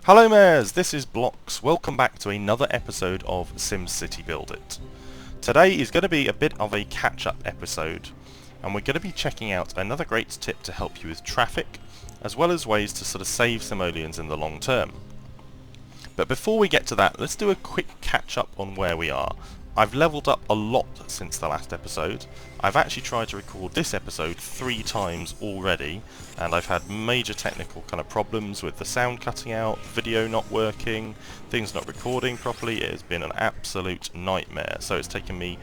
Hello mares, this is Blocks. Welcome back to another episode of SimCity BuildIt. Today is going to be a bit of a catch-up episode, and we're going to be checking out another great tip to help you with traffic, as well as ways to sort of save simoleons in the long term. But before we get to that, let's do a quick catch-up on where we are. I've leveled up a lot since the last episode. I've actually tried to record this episode 3 times already, and I've had major technical kind of problems with the sound cutting out, video not working, things not recording properly. It has been an absolute nightmare, so it's taken me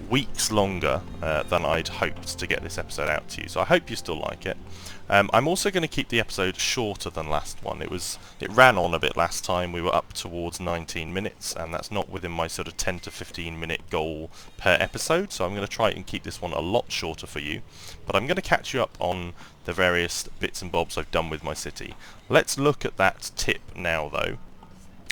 weeks longer than I'd hoped to get this episode out to you, so I hope you still like it. I'm also going to keep the episode shorter than last one. It ran on a bit last time. We were up towards 19 minutes, and that's not within my sort of 10 to 15 minute goal per episode, so I'm going to try and keep this one a lot shorter for you. But I'm going to catch you up on the various bits and bobs I've done with my city. Let's look at that tip now though.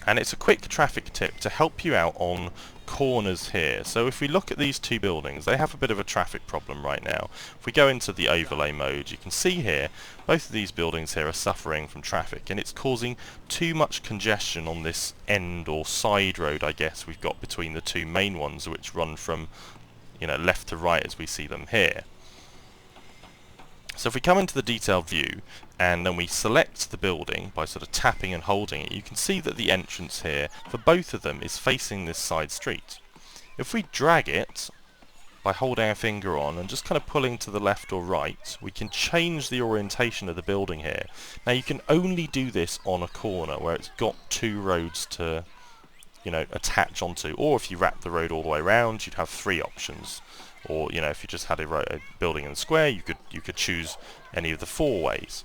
And it's a quick traffic tip to help you out on corners here. So if we look at these two buildings, they have a bit of a traffic problem right now. If we go into the overlay mode, you can see here both of these buildings here are suffering from traffic, and it's causing too much congestion on this end or side road, I guess, we've got between the two main ones, which run from, you know, left to right as we see them here. So if we come into the detailed view and then we select the building by sort of tapping and holding it, you can see that the entrance here for both of them is facing this side street. If we drag it by holding our finger on and just kind of pulling to the left or right, we can change the orientation of the building here. Now you can only do this on a corner where it's got two roads to, you know, attach onto, or if you wrap the road all the way around, you'd have 3 options. Or, you know, if you just had a building in the square, you could choose any of the 4 ways.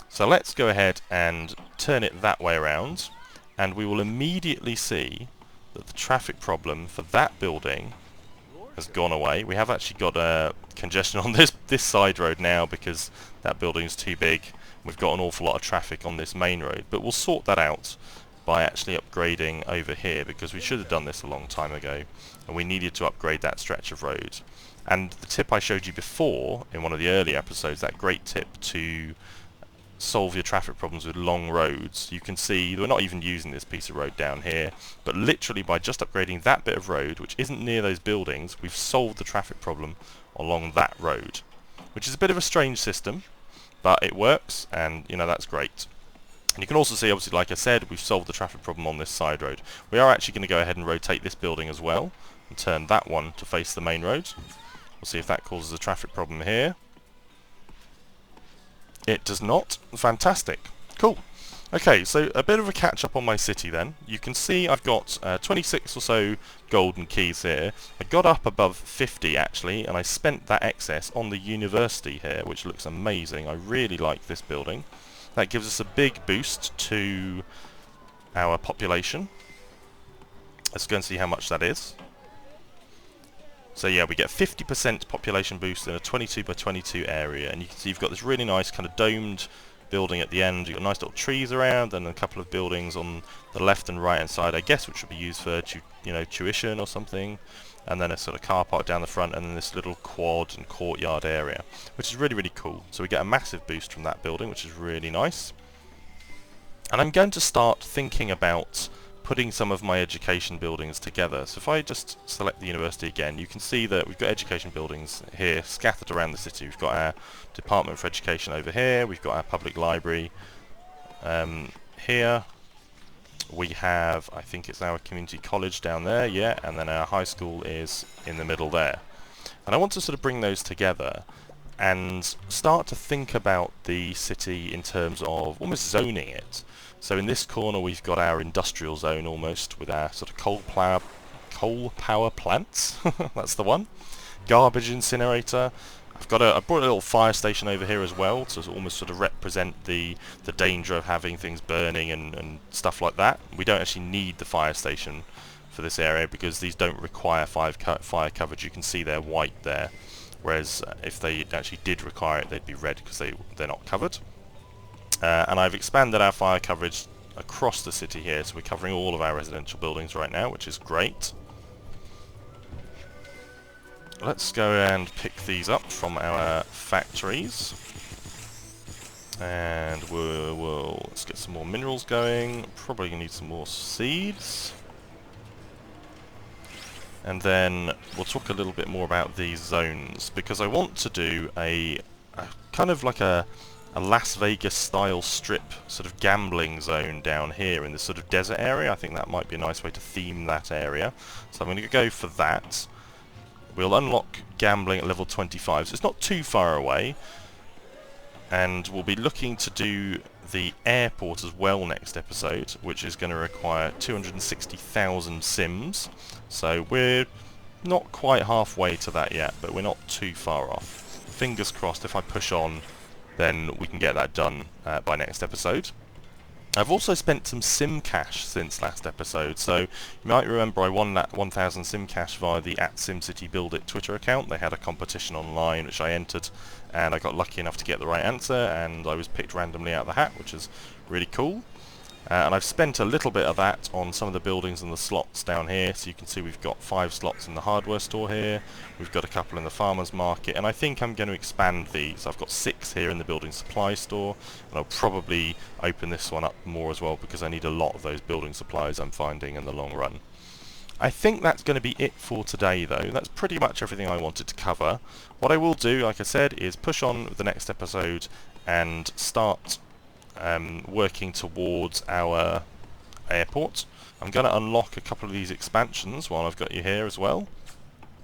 So let's go ahead and turn it that way around, and we will immediately see that the traffic problem for that building has gone away. We have actually got congestion on this side road now because that building is too big. We've got an awful lot of traffic on this main road, but we'll sort that out by actually upgrading over here, because we should have done this a long time ago, and we needed to upgrade that stretch of road. And the tip I showed you before in one of the early episodes, that great tip to solve your traffic problems with long roads, you can see we're not even using this piece of road down here, but literally by just upgrading that bit of road, which isn't near those buildings, we've solved the traffic problem along that road, which is a bit of a strange system, but it works, and you know, that's great. And you can also see, obviously, like I said, we've solved the traffic problem on this side road. We are actually going to go ahead and rotate this building as well and turn that one to face the main road. We'll see if that causes a traffic problem here. It does not. Fantastic. Cool. Okay, so a bit of a catch up on my city then. You can see I've got 26 or so golden keys here. I got up above 50 actually, and I spent that excess on the university here, which looks amazing. I really like this building. That gives us a big boost to our population. Let's go and see how much that is. So yeah, we get 50% population boost in a 22 by 22 area, and you can see you've got this really nice kind of domed building at the end. You've got nice little trees around, and a couple of buildings on the left and right hand side, I guess, which would be used for tuition or something, and then a sort of car park down the front, and then this little quad and courtyard area, which is really, really cool. So we get a massive boost from that building, which is really nice. And I'm going to start thinking about putting some of my education buildings together. So if I just select the university again, you can see that we've got education buildings here scattered around the city. We've got our Department for Education over here, we've got our public library here, we have, I think it's our community college down there, yeah, and then our high school is in the middle there. And I want to sort of bring those together and start to think about the city in terms of almost zoning it. So in this corner we've got our industrial zone almost, with our sort of coal power plants, that's the one, garbage incinerator. I brought a little fire station over here as well to almost sort of represent the danger of having things burning and stuff like that. We don't actually need the fire station for this area because these don't require fire coverage. You can see they're white there, whereas if they actually did require it, they'd be red because they're not covered. And I've expanded our fire coverage across the city here, so we're covering all of our residential buildings right now, which is great. Let's go and pick these up from our factories. And let's get some more minerals going. Probably gonna need some more seeds. And then we'll talk a little bit more about these zones, because I want to do a kind of like a Las Vegas style strip sort of gambling zone down here in this sort of desert area. I think that might be a nice way to theme that area. So I'm going to go for that. We'll unlock gambling at level 25, so it's not too far away. And we'll be looking to do the airport as well next episode, which is going to require 260,000 sims. So we're not quite halfway to that yet, but we're not too far off. Fingers crossed, if I push on, then we can get that done by next episode. I've also spent some sim cash since last episode, so you might remember I won that 1000 sim cash via the @SimCity BuildIt Twitter account. They had a competition online which I entered, and I got lucky enough to get the right answer, and I was picked randomly out of the hat, which is really cool. And I've spent a little bit of that on some of the buildings and the slots down here. So you can see we've got 5 slots in the hardware store here, we've got a couple in the farmer's market, and I think I'm going to expand these. I've got 6 here in the building supply store, and I'll probably open this one up more as well, because I need a lot of those building supplies I'm finding in the long run. I think that's going to be it for today though. That's pretty much everything I wanted to cover. What I will do, like I said, is push on with the next episode and start working towards our airport. I'm going to unlock a couple of these expansions while I've got you here as well.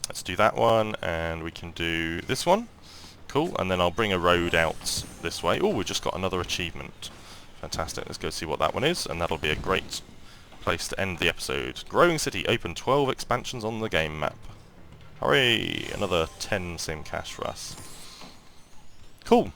Let's do that one, and we can do this one. Cool, and then I'll bring a road out this way. Oh, we've just got another achievement. Fantastic, let's go see what that one is, and that'll be a great place to end the episode. Growing City, open 12 expansions on the game map. Hooray! Another 10 sim cash for us. Cool.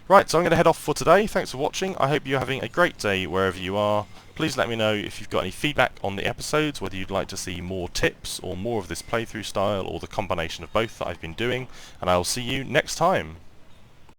Right, so I'm going to head off for today. Thanks for watching. I hope you're having a great day wherever you are. Please let me know if you've got any feedback on the episodes, whether you'd like to see more tips or more of this playthrough style, or the combination of both that I've been doing, and I'll see you next time.